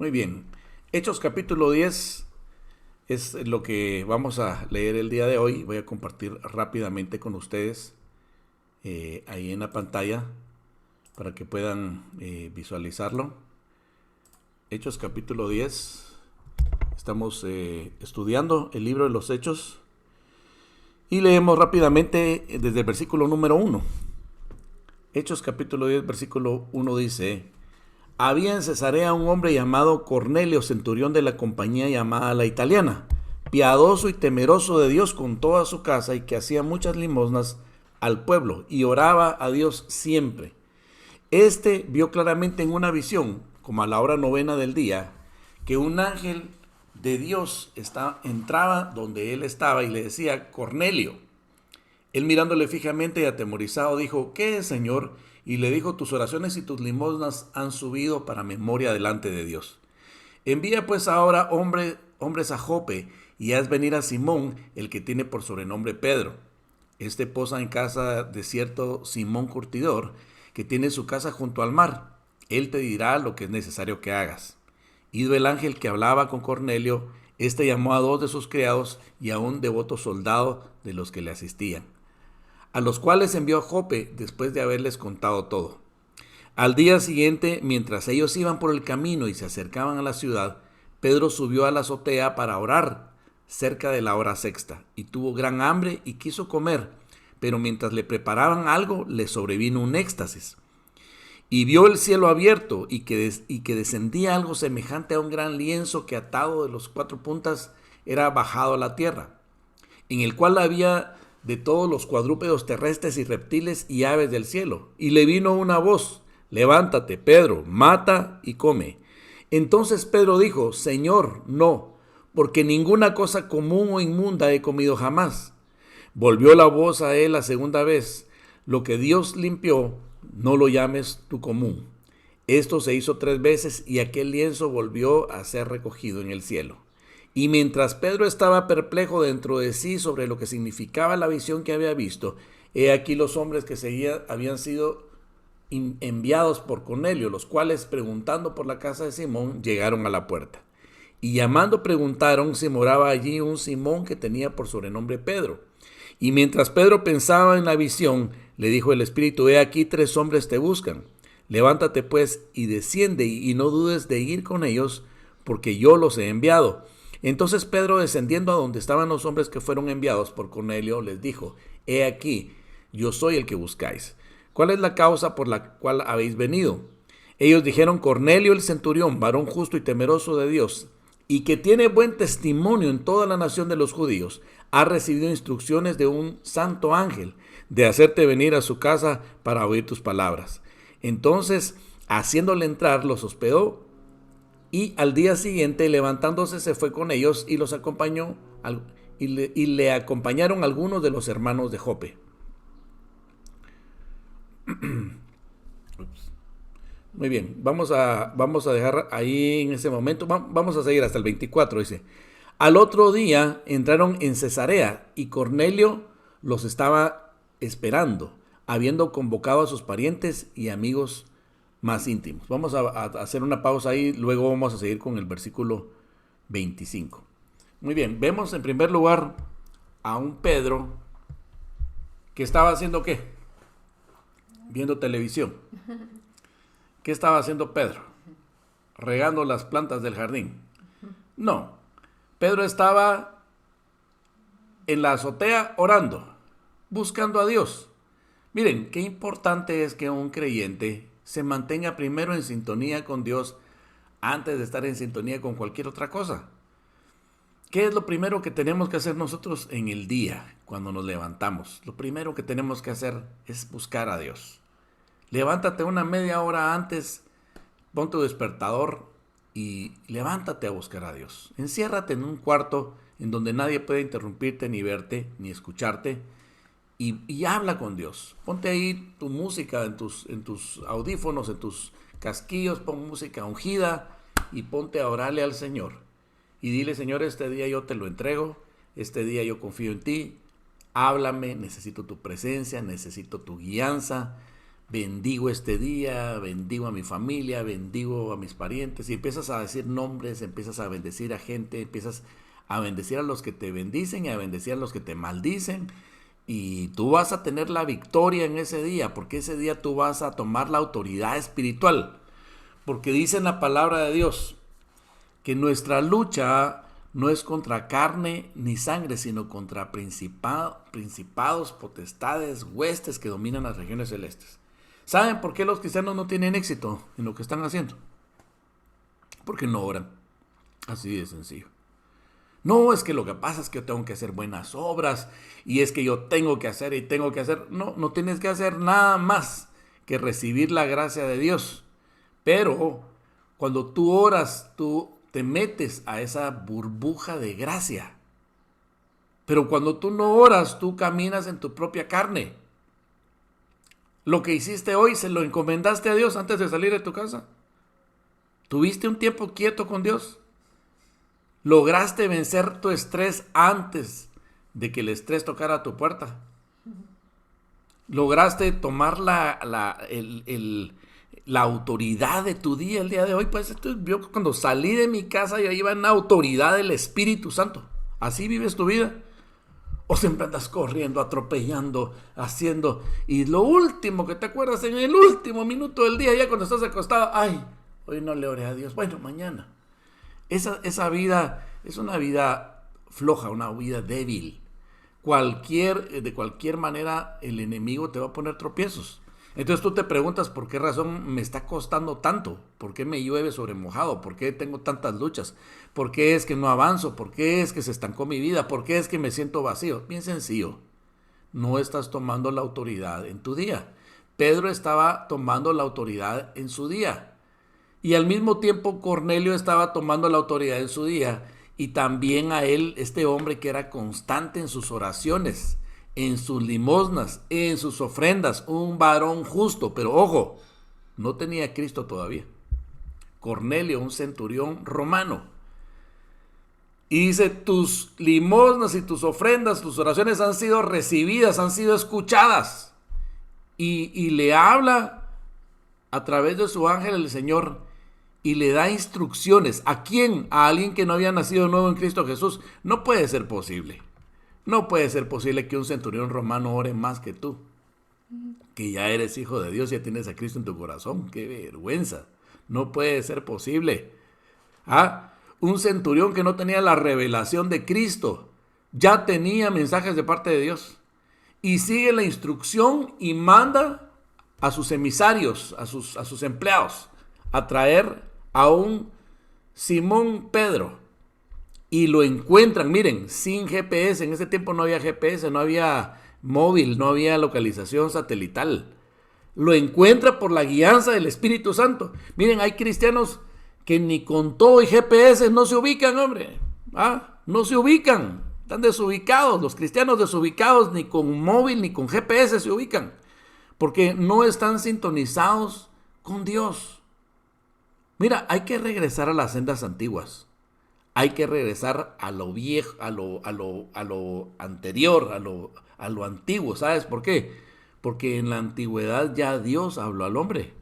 Muy bien. Hechos capítulo 10 es lo que vamos a leer el día de hoy. Voy a compartir rápidamente con ustedes ahí en la pantalla para que puedan visualizarlo. Hechos capítulo 10. Estamos estudiando el libro de los Hechos y leemos rápidamente desde el versículo número 1. Hechos capítulo 10, versículo 1 dice: había en Cesarea un hombre llamado Cornelio, centurión de la compañía llamada La Italiana, piadoso y temeroso de Dios con toda su casa, y que hacía muchas limosnas al pueblo y oraba a Dios siempre. Este vio claramente en una visión, como a la hora novena del día, que un ángel de Dios entraba donde él estaba y le decía: Cornelio. Él, mirándole fijamente y atemorizado, dijo: ¿qué es, Señor? Y le dijo: tus oraciones y tus limosnas han subido para memoria delante de Dios. Envía pues ahora hombres a Jope, y haz venir a Simón, el que tiene por sobrenombre Pedro. Este posa en casa de cierto Simón Curtidor, que tiene su casa junto al mar. Él te dirá lo que es necesario que hagas. Ido el ángel que hablaba con Cornelio, este llamó a 2 de sus criados y a un devoto soldado de los que le asistían, a los cuales envió a Jope después de haberles contado todo. Al día siguiente, mientras ellos iban por el camino y se acercaban a la ciudad, Pedro subió a la azotea para orar cerca de la hora sexta, y tuvo gran hambre y quiso comer, pero mientras le preparaban algo, le sobrevino un éxtasis. Y vio el cielo abierto y que descendía algo semejante a un gran lienzo que, atado de los 4 puntas, era bajado a la tierra, en el cual había de todos los cuadrúpedos terrestres y reptiles y aves del cielo. Y le vino una voz: levántate, Pedro, mata y come. Entonces Pedro dijo: Señor, no, porque ninguna cosa común o inmunda he comido jamás. Volvió la voz a él la segunda vez: lo que Dios limpió, no lo llames tú común. Esto se hizo 3 veces y aquel lienzo volvió a ser recogido en el cielo. Y mientras Pedro estaba perplejo dentro de sí sobre lo que significaba la visión que había visto, he aquí los hombres que seguían habían sido enviados por Cornelio, los cuales, preguntando por la casa de Simón, llegaron a la puerta. Y llamando preguntaron si moraba allí un Simón que tenía por sobrenombre Pedro. Y mientras Pedro pensaba en la visión, le dijo el Espíritu: he aquí 3 hombres te buscan. Levántate pues y desciende, y no dudes de ir con ellos, porque yo los he enviado. Entonces Pedro, descendiendo a donde estaban los hombres que fueron enviados por Cornelio, les dijo: he aquí, yo soy el que buscáis. ¿Cuál es la causa por la cual habéis venido? Ellos dijeron: Cornelio el centurión, varón justo y temeroso de Dios, y que tiene buen testimonio en toda la nación de los judíos, ha recibido instrucciones de un santo ángel de hacerte venir a su casa para oír tus palabras. Entonces, haciéndole entrar, los hospedó, y al día siguiente, levantándose, se fue con ellos y los acompañó, y le acompañaron algunos de los hermanos de Jope. Muy bien, vamos a dejar ahí en ese momento. Vamos a seguir hasta el 24, dice. Al otro día entraron en Cesarea, y Cornelio los estaba esperando, habiendo convocado a sus parientes y amigos más íntimos. Vamos a hacer una pausa ahí, luego vamos a seguir con el versículo 25. Muy bien, vemos en primer lugar a un Pedro que estaba haciendo ¿qué? Viendo televisión. ¿Qué estaba haciendo Pedro? ¿Regando las plantas del jardín? No. Pedro estaba en la azotea orando, buscando a Dios. Miren, qué importante es que un creyente se mantenga primero en sintonía con Dios antes de estar en sintonía con cualquier otra cosa. ¿Qué es lo primero que tenemos que hacer nosotros en el día cuando nos levantamos? Lo primero que tenemos que hacer es buscar a Dios. Levántate una media hora antes, pon tu despertador y levántate a buscar a Dios. Enciérrate en un cuarto en donde nadie puede interrumpirte, ni verte, ni escucharte, y habla con Dios. Ponte ahí tu música en tus audífonos, en tus casquillos, pon música ungida y ponte a orarle al Señor. Y dile: Señor, este día yo te lo entrego, este día yo confío en ti, háblame, necesito tu presencia, necesito tu guianza. bendigo este día, bendigo a mi familia, bendigo a mis parientes, y empiezas a decir nombres, empiezas a bendecir a gente, empiezas a bendecir a los que te bendicen y a bendecir a los que te maldicen, y tú vas a tener la victoria en ese día, porque ese día tú vas a tomar la autoridad espiritual, porque dice en la palabra de Dios que nuestra lucha no es contra carne ni sangre, sino contra principados, potestades, huestes que dominan las regiones celestes. ¿Saben por qué los cristianos no tienen éxito en lo que están haciendo? Porque no oran. Así de sencillo. No, es que lo que pasa es que yo tengo que hacer buenas obras y es que yo tengo que hacer y tengo que hacer. No, no tienes que hacer nada más que recibir la gracia de Dios. Pero cuando tú oras, tú te metes a esa burbuja de gracia. Pero cuando tú no oras, tú caminas en tu propia carne. Lo que hiciste hoy, ¿se lo encomendaste a Dios antes de salir de tu casa? ¿Tuviste un tiempo quieto con Dios? ¿Lograste vencer tu estrés antes de que el estrés tocara tu puerta? ¿Lograste tomar la autoridad de tu día el día de hoy? Pues yo cuando salí de mi casa ya iba en la autoridad del Espíritu Santo. ¿Así vives tu vida? ¿O siempre andas corriendo, atropellando, haciendo? Y lo último que te acuerdas en el último minuto del día, ya cuando estás acostado, ay, hoy no le oré a Dios, bueno, mañana. Esa vida es una vida floja, una vida débil. De cualquier manera el enemigo te va a poner tropiezos. Entonces tú te preguntas por qué razón me está costando tanto, por qué me llueve sobre mojado, por qué tengo tantas luchas, por qué es que no avanzo, por qué es que se estancó mi vida, por qué es que me siento vacío. Bien sencillo, no estás tomando la autoridad en tu día. Pedro estaba tomando la autoridad en su día y al mismo tiempo Cornelio estaba tomando la autoridad en su día, y también a él, este hombre que era constante en sus oraciones, en sus limosnas, en sus ofrendas, un varón justo, pero ojo, no tenía a Cristo todavía. Cornelio, un centurión romano. Y dice, tus limosnas y tus ofrendas, tus oraciones han sido recibidas, han sido escuchadas. Y le habla a través de su ángel el Señor y le da instrucciones. ¿A quién? A alguien que no había nacido nuevo en Cristo Jesús. No puede ser posible. No puede ser posible que un centurión romano ore más que tú, que ya eres hijo de Dios, ya tienes a Cristo en tu corazón. ¡Qué vergüenza! No puede ser posible. Un centurión que no tenía la revelación de Cristo, ya tenía mensajes de parte de Dios. Y sigue la instrucción y manda a sus emisarios, a sus empleados, a traer a un Simón Pedro. Y lo encuentran, miren, sin GPS. En ese tiempo no había GPS, no había móvil, no había localización satelital. Lo encuentra por la guianza del Espíritu Santo. Miren, hay cristianos que ni con todo y GPS no se ubican, hombre. No se ubican, están desubicados. Los cristianos desubicados ni con móvil ni con GPS se ubican, porque no están sintonizados con Dios. Mira, hay que regresar a las sendas antiguas. Hay que regresar a lo viejo, a lo anterior, a lo antiguo. ¿Sabes por qué? Porque en la antigüedad ya Dios habló al hombre.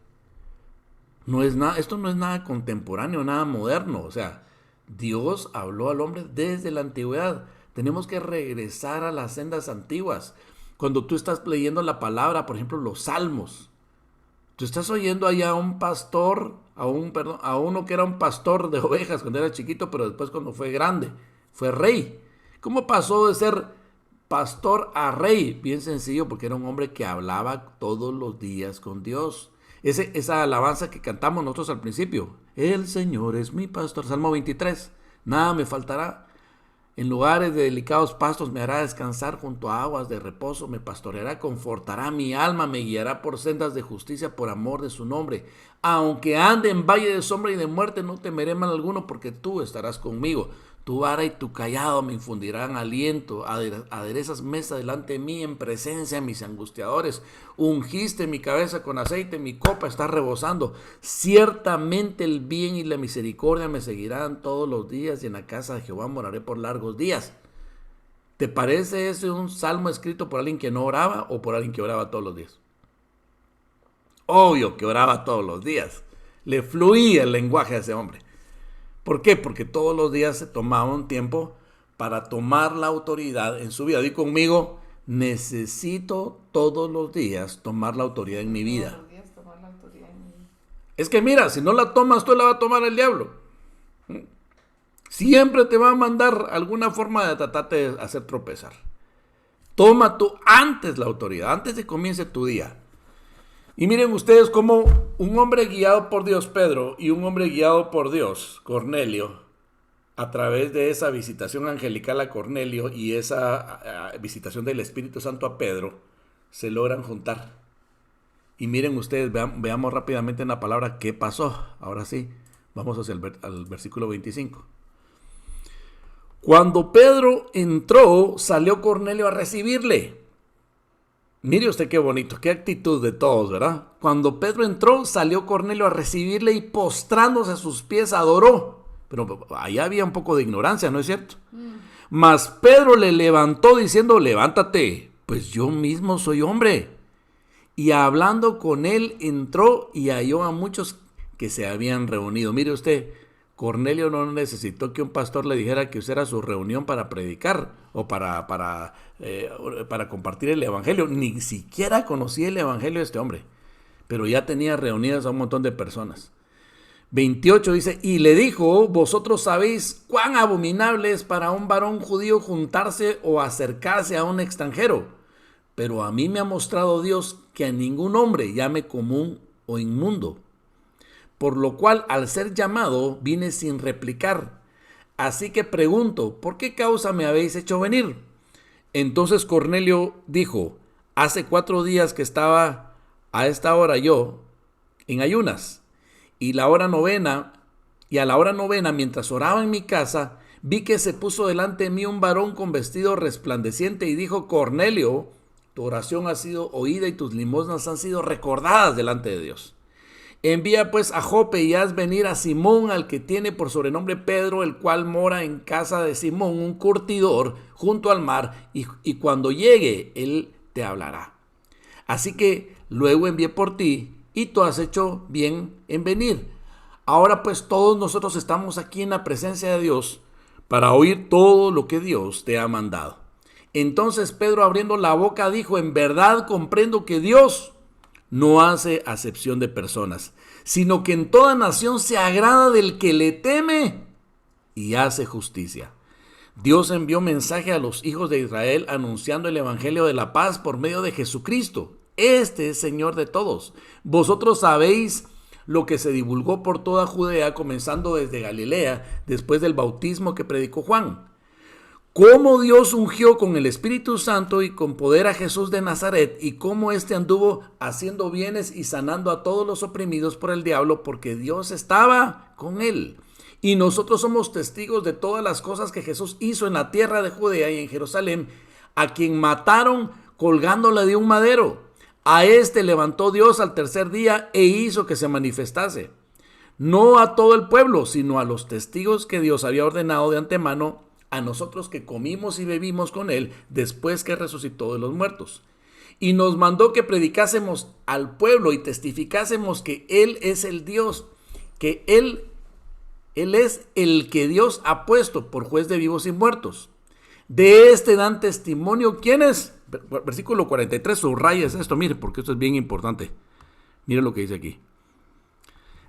Esto no es nada contemporáneo, nada moderno. O sea, Dios habló al hombre desde la antigüedad. Tenemos que regresar a las sendas antiguas. Cuando tú estás leyendo la palabra, por ejemplo, los salmos, tú estás oyendo allá a un pastor, a uno que era un pastor de ovejas cuando era chiquito, pero después cuando fue grande, fue rey. ¿Cómo pasó de ser pastor a rey? Bien sencillo, porque era un hombre que hablaba todos los días con Dios. Esa alabanza que cantamos nosotros al principio. El Señor es mi pastor. Salmo 23. Nada me faltará. En lugares de delicados pastos me hará descansar, junto a aguas de reposo me pastoreará, confortará mi alma, me guiará por sendas de justicia por amor de su nombre. Aunque ande en valle de sombra y de muerte, no temeré mal alguno, porque tú estarás conmigo. Tu vara y tu cayado me infundirán aliento. Aderezas mesa delante de mí en presencia de mis angustiadores. Ungiste mi cabeza con aceite, mi copa está rebosando. Ciertamente el bien y la misericordia me seguirán todos los días, y en la casa de Jehová moraré por largos días. ¿Te parece ese un salmo escrito por alguien que no oraba o por alguien que oraba todos los días? Obvio que oraba todos los días. Le fluía el lenguaje a ese hombre. ¿Por qué? Porque todos los días se tomaba un tiempo para tomar la autoridad en su vida. Di conmigo, necesito todos los días tomar la autoridad en mi vida. Es que mira, si no la tomas tú, la va a tomar el diablo. Siempre te va a mandar alguna forma de tratarte de hacer tropezar. Toma tú antes la autoridad, antes de que comience tu día. Y miren ustedes cómo un hombre guiado por Dios, Pedro, y un hombre guiado por Dios, Cornelio, a través de esa visitación angelical a Cornelio y esa visitación del Espíritu Santo a Pedro, se logran juntar. Y miren ustedes, veamos rápidamente en la palabra qué pasó. Ahora sí, vamos hacia al versículo 25. Cuando Pedro entró, salió Cornelio a recibirle. Mire usted qué bonito, qué actitud de todos, ¿verdad? Cuando Pedro entró, salió Cornelio a recibirle y postrándose a sus pies adoró. Pero allá había un poco de ignorancia, ¿no es cierto? Mas Pedro le levantó diciendo, levántate, pues yo mismo soy hombre. Y hablando con él, entró y halló a muchos que se habían reunido. Mire usted, Cornelio no necesitó que un pastor le dijera que era su reunión para predicar o para compartir el evangelio. Ni siquiera conocía el evangelio de este hombre, pero ya tenía reunidas a un montón de personas. 28 dice, y le dijo, vosotros sabéis cuán abominable es para un varón judío juntarse o acercarse a un extranjero, pero a mí me ha mostrado Dios que a ningún hombre llame común o inmundo. Por lo cual, al ser llamado, vine sin replicar. Así que pregunto, ¿por qué causa me habéis hecho venir? Entonces Cornelio dijo, hace 4 días que estaba a esta hora yo en ayunas, y a la hora novena, mientras oraba en mi casa, vi que se puso delante de mí un varón con vestido resplandeciente y dijo, Cornelio, tu oración ha sido oída y tus limosnas han sido recordadas delante de Dios. Envía pues a Jope y haz venir a Simón, al que tiene por sobrenombre Pedro, el cual mora en casa de Simón, un curtidor, junto al mar, y cuando llegue, él te hablará. Así que luego envié por ti, y tú has hecho bien en venir. Ahora pues todos nosotros estamos aquí en la presencia de Dios, para oír todo lo que Dios te ha mandado. Entonces Pedro, abriendo la boca, dijo, en verdad comprendo que Dios no hace acepción de personas, sino que en toda nación se agrada del que le teme y hace justicia. Dios envió mensaje a los hijos de Israel anunciando el evangelio de la paz por medio de Jesucristo. Este es Señor de todos. Vosotros sabéis lo que se divulgó por toda Judea, comenzando desde Galilea, después del bautismo que predicó Juan. Cómo Dios ungió con el Espíritu Santo y con poder a Jesús de Nazaret, y cómo éste anduvo haciendo bienes y sanando a todos los oprimidos por el diablo, porque Dios estaba con él. Y nosotros somos testigos de todas las cosas que Jesús hizo en la tierra de Judea y en Jerusalén, a quien mataron colgándole de un madero. A este levantó Dios al tercer día e hizo que se manifestase, no a todo el pueblo, sino a los testigos que Dios había ordenado de antemano, a nosotros que comimos y bebimos con él después que resucitó de los muertos. Y nos mandó que predicásemos al pueblo y testificásemos que él es el Dios, que él es el que Dios ha puesto por juez de vivos y muertos. De este dan testimonio, ¿quiénes? Versículo 43, subrayes esto, mire, porque esto es bien importante. Mire lo que dice aquí.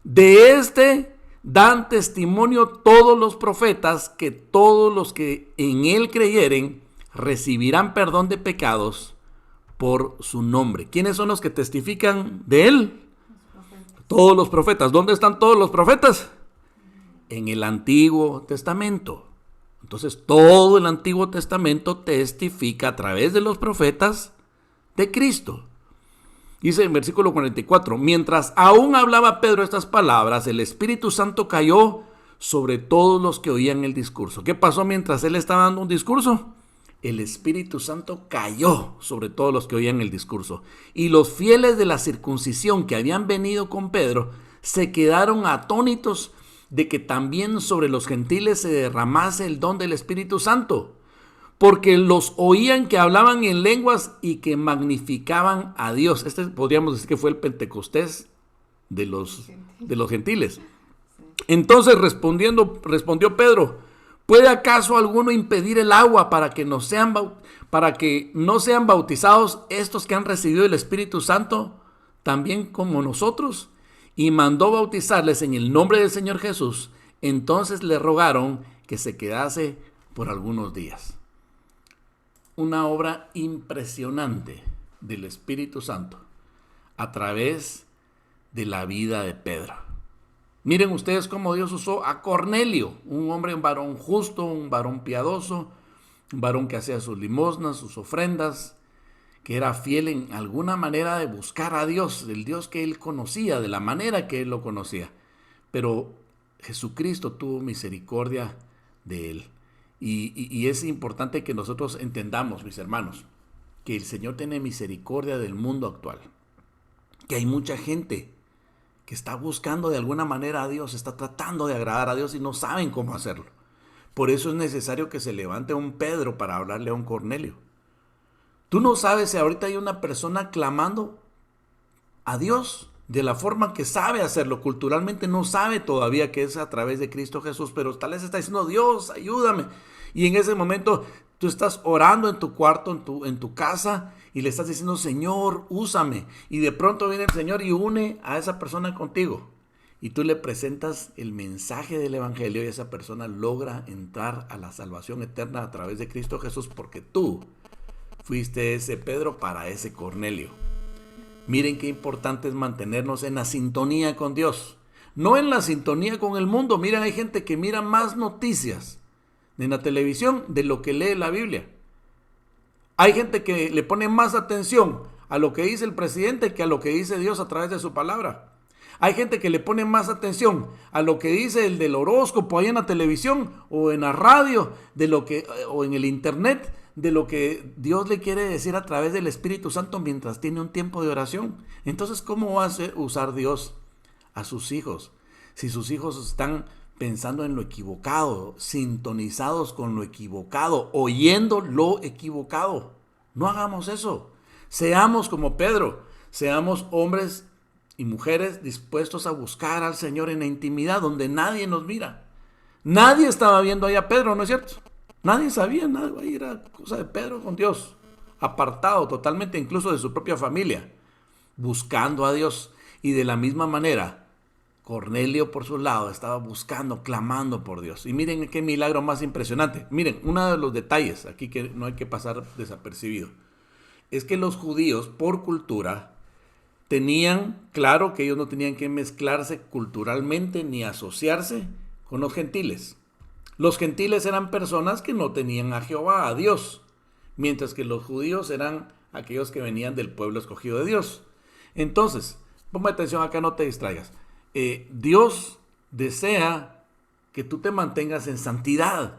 De este dan testimonio todos los profetas, que todos los que en él creyeren recibirán perdón de pecados por su nombre. ¿Quiénes son los que testifican de él? Todos los profetas. ¿Dónde están todos los profetas? En el Antiguo Testamento. Entonces todo el Antiguo Testamento testifica a través de los profetas de Cristo. Dice en versículo 44, mientras aún hablaba Pedro estas palabras, el Espíritu Santo cayó sobre todos los que oían el discurso. ¿Qué pasó mientras él estaba dando un discurso? El Espíritu Santo cayó sobre todos los que oían el discurso. Y los fieles de la circuncisión que habían venido con Pedro se quedaron atónitos de que también sobre los gentiles se derramase el don del Espíritu Santo, porque los oían que hablaban en lenguas y que magnificaban a Dios. Este podríamos decir que fue el Pentecostés de los gentiles. Entonces respondió Pedro: ¿puede acaso alguno impedir el agua para que no sean bautizados estos que han recibido el Espíritu Santo también como nosotros? Y mandó bautizarles en el nombre del Señor Jesús. Entonces le rogaron que se quedase por algunos días. Una obra impresionante del Espíritu Santo a través de la vida de Pedro. Miren ustedes cómo Dios usó a Cornelio, un hombre, un varón justo, un varón piadoso, un varón que hacía sus limosnas, sus ofrendas, que era fiel en alguna manera de buscar a Dios, el Dios que él conocía, de la manera que él lo conocía. Pero Jesucristo tuvo misericordia de él. Y es importante que nosotros entendamos, mis hermanos, que el Señor tiene misericordia del mundo actual. Que hay mucha gente que está buscando de alguna manera a Dios, está tratando de agradar a Dios y no saben cómo hacerlo. Por eso es necesario que se levante un Pedro para hablarle a un Cornelio. Tú no sabes si ahorita hay una persona clamando a Dios de la forma que sabe hacerlo. Culturalmente no sabe todavía que es a través de Cristo Jesús, pero tal vez está diciendo: Dios, ayúdame. Y en ese momento tú estás orando en tu cuarto, en tu casa, y le estás diciendo: Señor, úsame. Y de pronto viene el Señor y une a esa persona contigo. Y tú le presentas el mensaje del Evangelio y esa persona logra entrar a la salvación eterna a través de Cristo Jesús, porque tú fuiste ese Pedro para ese Cornelio. Miren qué importante es mantenernos en la sintonía con Dios, no en la sintonía con el mundo. Miren, hay gente que mira más noticias en la televisión de lo que lee la Biblia. Hay gente que le pone más atención a lo que dice el presidente que a lo que dice Dios a través de su palabra. Hay gente que le pone más atención a lo que dice el del horóscopo ahí en la televisión o en la radio, o en el internet, de lo que Dios le quiere decir a través del Espíritu Santo mientras tiene un tiempo de oración. Entonces, ¿cómo va a usar Dios a sus hijos si sus hijos están pensando en lo equivocado, sintonizados con lo equivocado, oyendo lo equivocado? No hagamos eso. Seamos como Pedro, seamos hombres y mujeres dispuestos a buscar al Señor en la intimidad, donde nadie nos mira. Nadie estaba viendo ahí a Pedro, ¿no es cierto? Nadie sabía nada, ahí era cosa de Pedro con Dios, apartado totalmente incluso de su propia familia, buscando a Dios. Y de la misma manera, Cornelio por su lado estaba buscando, clamando por Dios. Y miren qué milagro más impresionante. Miren, uno de los detalles aquí que no hay que pasar desapercibido, es que los judíos por cultura tenían claro que ellos no tenían que mezclarse culturalmente ni asociarse con los gentiles. Los gentiles eran personas que no tenían a Jehová, a Dios, mientras que los judíos eran aquellos que venían del pueblo escogido de Dios. Entonces, ponme atención acá, no te distraigas. Dios desea que tú te mantengas en santidad,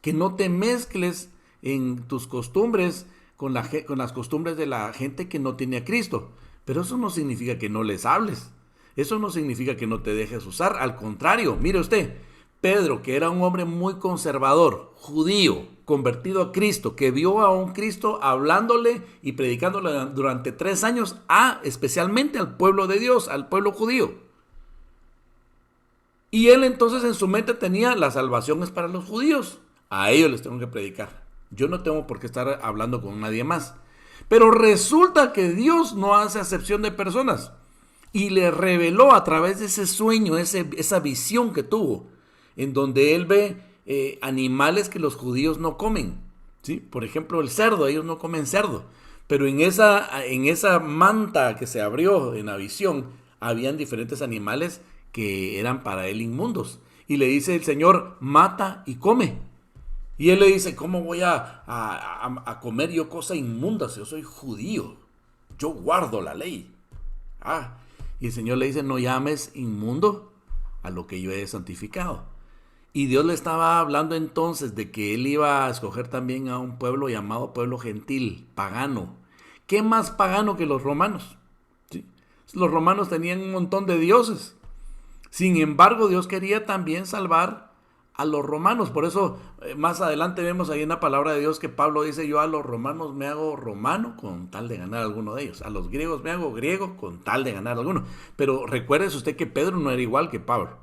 que no te mezcles en tus costumbres con las costumbres de la gente que no tiene a Cristo. Pero eso no significa que no les hables. Eso no significa que no te dejes usar. Al contrario, mire usted, Pedro, que era un hombre muy conservador, judío, convertido a Cristo, que vio a un Cristo hablándole y predicándole durante 3 años especialmente al pueblo de Dios, al pueblo judío. Y él entonces en su mente tenía: la salvación es para los judíos, a ellos les tengo que predicar. Yo no tengo por qué estar hablando con nadie más. Pero resulta que Dios no hace acepción de personas y le reveló a través de ese sueño, esa visión que tuvo, en donde él ve animales que los judíos no comen, ¿sí? Por ejemplo, el cerdo, ellos no comen cerdo, pero en esa manta que se abrió en la visión, habían diferentes animales que eran para él inmundos. Y le dice el Señor: mata y come. Y él le dice: ¿cómo voy a comer yo cosa inmunda? Yo soy judío, yo guardo la ley. Y el Señor le dice: no llames inmundo a lo que yo he santificado. Y Dios le estaba hablando entonces de que él iba a escoger también a un pueblo llamado pueblo gentil, pagano. ¿Qué más pagano que los romanos? ¿Sí? Los romanos tenían un montón de dioses. Sin embargo, Dios quería también salvar a los romanos. Por eso más adelante vemos ahí en la palabra de Dios que Pablo dice: yo a los romanos me hago romano con tal de ganar a alguno de ellos, a los griegos me hago griego con tal de ganar a alguno. Pero recuérdese usted que Pedro no era igual que Pablo.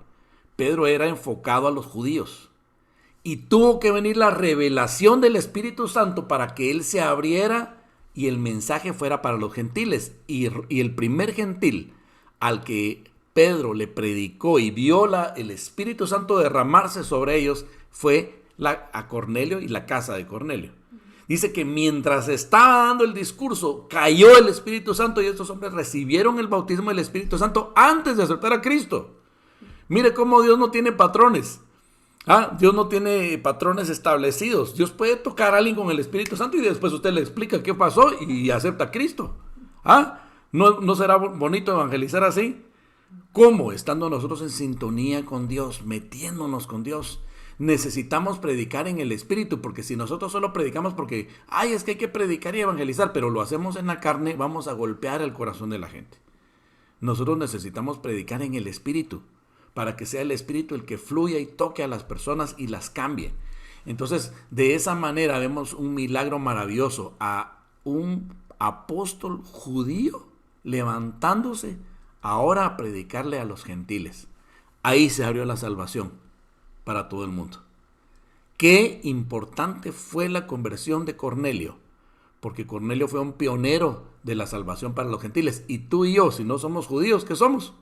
Pedro era enfocado a los judíos y tuvo que venir la revelación del Espíritu Santo para que él se abriera y el mensaje fuera para los gentiles. Y el primer gentil al que Pedro le predicó y vio el Espíritu Santo derramarse sobre ellos fue a Cornelio y la casa de Cornelio. Dice que mientras estaba dando el discurso, cayó el Espíritu Santo y estos hombres recibieron el bautismo del Espíritu Santo antes de aceptar a Cristo. Mire cómo Dios no tiene patrones. Dios no tiene patrones establecidos. Dios puede tocar a alguien con el Espíritu Santo y después usted le explica qué pasó y acepta a Cristo. ¿No será bonito evangelizar así? ¿Cómo? Estando nosotros en sintonía con Dios, metiéndonos con Dios. Necesitamos predicar en el Espíritu, porque si nosotros solo predicamos porque, es que hay que predicar y evangelizar, pero lo hacemos en la carne, vamos a golpear el corazón de la gente. Nosotros necesitamos predicar en el Espíritu, para que sea el Espíritu el que fluya y toque a las personas y las cambie. Entonces, de esa manera vemos un milagro maravilloso, a un apóstol judío levantándose ahora a predicarle a los gentiles. Ahí se abrió la salvación para todo el mundo. Qué importante fue la conversión de Cornelio, porque Cornelio fue un pionero de la salvación para los gentiles. Y tú y yo, si no somos judíos, ¿qué somos?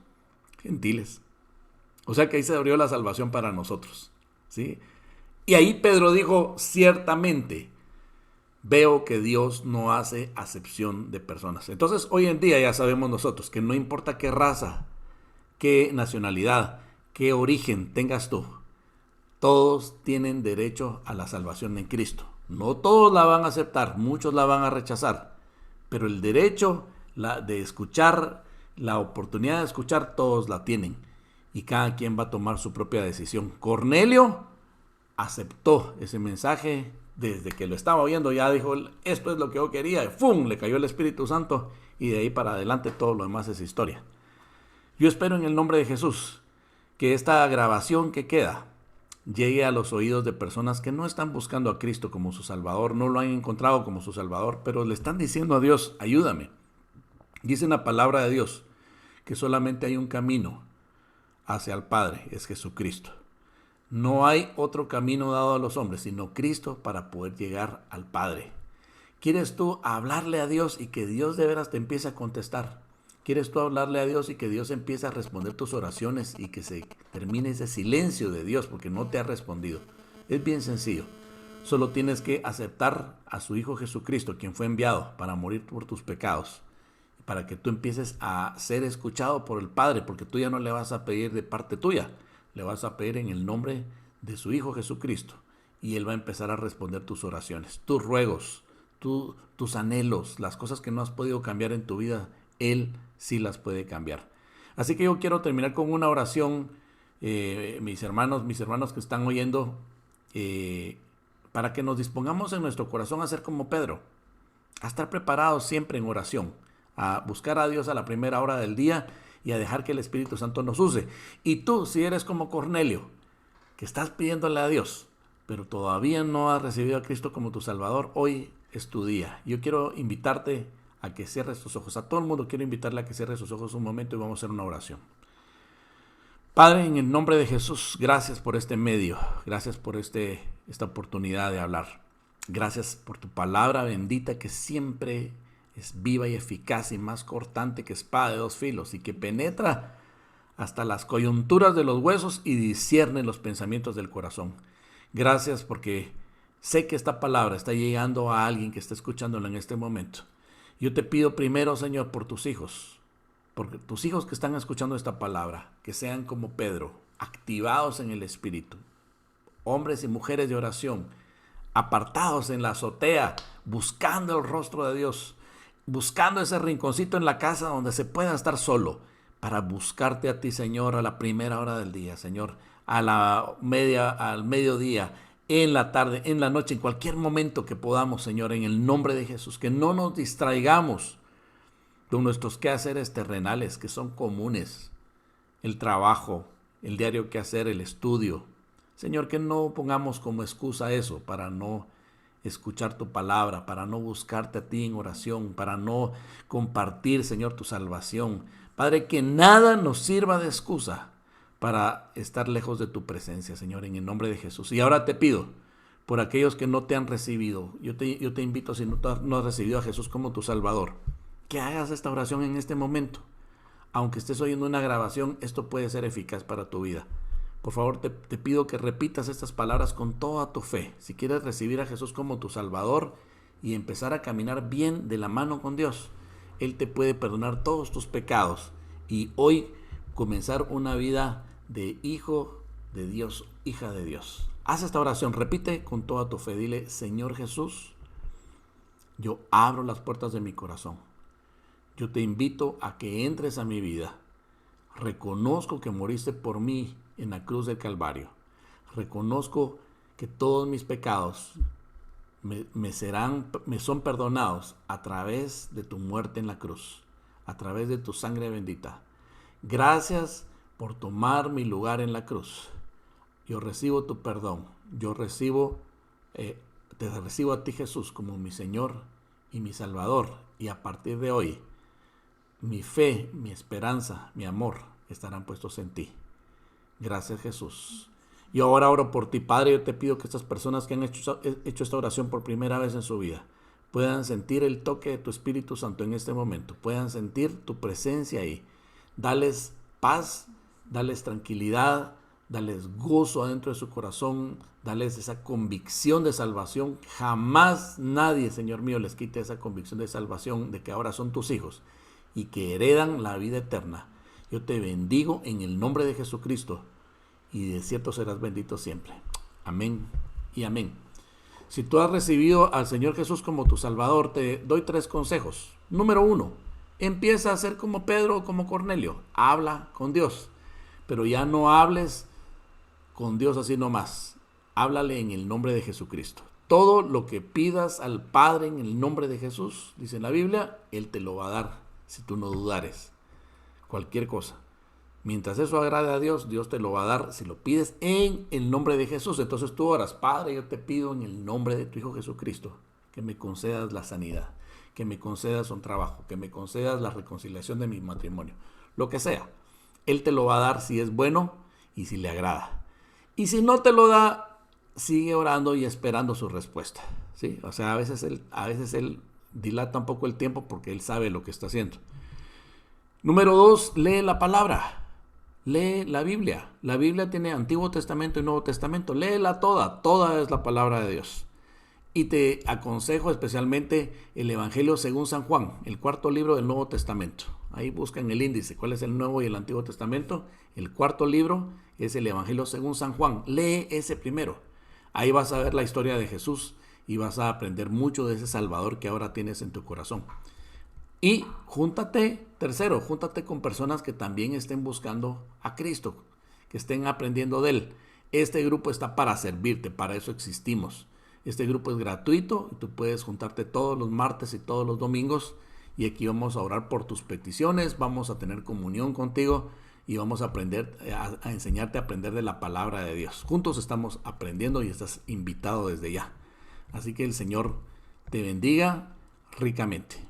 Gentiles. O sea que ahí se abrió la salvación para nosotros, ¿sí? Y ahí Pedro dijo: ciertamente veo que Dios no hace acepción de personas. Entonces, hoy en día ya sabemos nosotros que no importa qué raza, qué nacionalidad, qué origen tengas tú, todos tienen derecho a la salvación en Cristo. No todos la van a aceptar, muchos la van a rechazar, pero el derecho de escuchar, la oportunidad de escuchar, todos la tienen. Y cada quien va a tomar su propia decisión. Cornelio aceptó ese mensaje desde que lo estaba oyendo, ya dijo: esto es lo que yo quería, y ¡fum!, le cayó el Espíritu Santo, y de ahí para adelante todo lo demás es historia. Yo espero en el nombre de Jesús que esta grabación que queda llegue a los oídos de personas que no están buscando a Cristo como su Salvador, no lo han encontrado como su Salvador, pero le están diciendo a Dios: ayúdame. Dice en la palabra de Dios que solamente hay un camino hacia el Padre, es Jesucristo. No hay otro camino dado a los hombres, sino Cristo, para poder llegar al Padre. ¿Quieres tú hablarle a Dios y que Dios de veras te empiece a contestar? ¿Quieres tú hablarle a Dios y que Dios empiece a responder tus oraciones y que se termine ese silencio de Dios porque no te ha respondido? Es bien sencillo. Solo tienes que aceptar a su Hijo Jesucristo, quien fue enviado para morir por tus pecados, para que tú empieces a ser escuchado por el Padre, porque tú ya no le vas a pedir de parte tuya, le vas a pedir en el nombre de su Hijo Jesucristo, y Él va a empezar a responder tus oraciones, tus ruegos, tus anhelos, las cosas que no has podido cambiar en tu vida, Él sí las puede cambiar. Así que yo quiero terminar con una oración, mis hermanos que están oyendo, para que nos dispongamos en nuestro corazón a ser como Pedro, a estar preparados siempre en oración, a buscar a Dios a la primera hora del día y a dejar que el Espíritu Santo nos use. Y tú, si eres como Cornelio, que estás pidiéndole a Dios, pero todavía no has recibido a Cristo como tu Salvador, hoy es tu día. Yo quiero invitarte a que cierres tus ojos. A todo el mundo quiero invitarle a que cierre sus ojos un momento y vamos a hacer una oración. Padre, en el nombre de Jesús, gracias por este medio. Gracias por esta oportunidad de hablar. Gracias por tu palabra bendita que siempre es viva y eficaz y más cortante que espada de dos filos y que penetra hasta las coyunturas de los huesos y discierne los pensamientos del corazón. Gracias porque sé que esta palabra está llegando a alguien que está escuchándola en este momento. Yo te pido primero, Señor, por tus hijos que están escuchando esta palabra, que sean como Pedro, activados en el Espíritu, hombres y mujeres de oración, apartados en la azotea, buscando el rostro de Dios, buscando ese rinconcito en la casa donde se pueda estar solo, para buscarte a ti, Señor, a la primera hora del día, Señor, al mediodía, en la tarde, en la noche, en cualquier momento que podamos, Señor, en el nombre de Jesús, que no nos distraigamos de nuestros quehaceres terrenales que son comunes, el trabajo, el diario quehacer, el estudio, Señor, que no pongamos como excusa eso para no escuchar tu palabra, para no buscarte a ti en oración, para no compartir, Señor, tu salvación. Padre, que nada nos sirva de excusa para estar lejos de tu presencia, Señor, en el nombre de Jesús. Y ahora te pido por aquellos que no te han recibido. Yo te invito, si no has recibido a Jesús como tu Salvador, que hagas esta oración en este momento. Aunque estés oyendo una grabación, esto puede ser eficaz para tu vida. Por favor, te pido que repitas estas palabras con toda tu fe. Si quieres recibir a Jesús como tu Salvador y empezar a caminar bien de la mano con Dios, Él te puede perdonar todos tus pecados y hoy comenzar una vida de hijo de Dios, hija de Dios. Haz esta oración, repite con toda tu fe. Dile: Señor Jesús, yo abro las puertas de mi corazón. Yo te invito a que entres a mi vida. Reconozco que moriste por mí en la cruz del Calvario. Reconozco que todos mis pecados me son perdonados a través de tu muerte en la cruz, a través de tu sangre bendita. Gracias por tomar mi lugar en la cruz. Yo recibo tu perdón. Yo te recibo a ti, Jesús, como mi Señor y mi Salvador. Y a partir de hoy, mi fe, mi esperanza, mi amor estarán puestos en ti. Gracias, Jesús. Yo ahora oro por ti, Padre. Yo te pido que estas personas que han hecho esta oración por primera vez en su vida puedan sentir el toque de tu Espíritu Santo en este momento. Puedan sentir tu presencia ahí. Dales paz, dales tranquilidad, dales gozo adentro de su corazón, dales esa convicción de salvación. Jamás nadie, Señor mío, les quite esa convicción de salvación, de que ahora son tus hijos y que heredan la vida eterna. Yo te bendigo en el nombre de Jesucristo y de cierto serás bendito siempre. Amén y amén. Si tú has recibido al Señor Jesús como tu Salvador, te doy 3 consejos. Número 1, empieza a ser como Pedro o como Cornelio. Habla con Dios, pero ya no hables con Dios así nomás. Háblale en el nombre de Jesucristo. Todo lo que pidas al Padre en el nombre de Jesús, dice en la Biblia, Él te lo va a dar si tú no dudares. Cualquier cosa. Mientras eso agrade a Dios, Dios te lo va a dar si lo pides en el nombre de Jesús. Entonces tú oras: Padre, yo te pido en el nombre de tu Hijo Jesucristo que me concedas la sanidad, que me concedas un trabajo, que me concedas la reconciliación de mi matrimonio. Lo que sea. Él te lo va a dar si es bueno y si le agrada. Y si no te lo da, sigue orando y esperando su respuesta. ¿Sí? O sea, a veces él dilata un poco el tiempo porque Él sabe lo que está haciendo. Número 2, lee la palabra. Lee la Biblia. La Biblia tiene Antiguo Testamento y Nuevo Testamento. Léela toda. Toda es la palabra de Dios. Y te aconsejo especialmente el Evangelio según San Juan, el 4º libro del Nuevo Testamento. Ahí buscan el índice, cuál es el Nuevo y el Antiguo Testamento. El 4º libro es el Evangelio según San Juan. Lee ese primero. Ahí vas a ver la historia de Jesús y vas a aprender mucho de ese Salvador que ahora tienes en tu corazón. Y tercero, júntate con personas que también estén buscando a Cristo, que estén aprendiendo de Él. Este grupo está para servirte, para eso existimos. Este grupo es gratuito y tú puedes juntarte todos los martes y todos los domingos y aquí vamos a orar por tus peticiones, vamos a tener comunión contigo y vamos a aprender a enseñarte a aprender de la palabra de Dios. Juntos estamos aprendiendo y estás invitado desde ya. Así que el Señor te bendiga ricamente.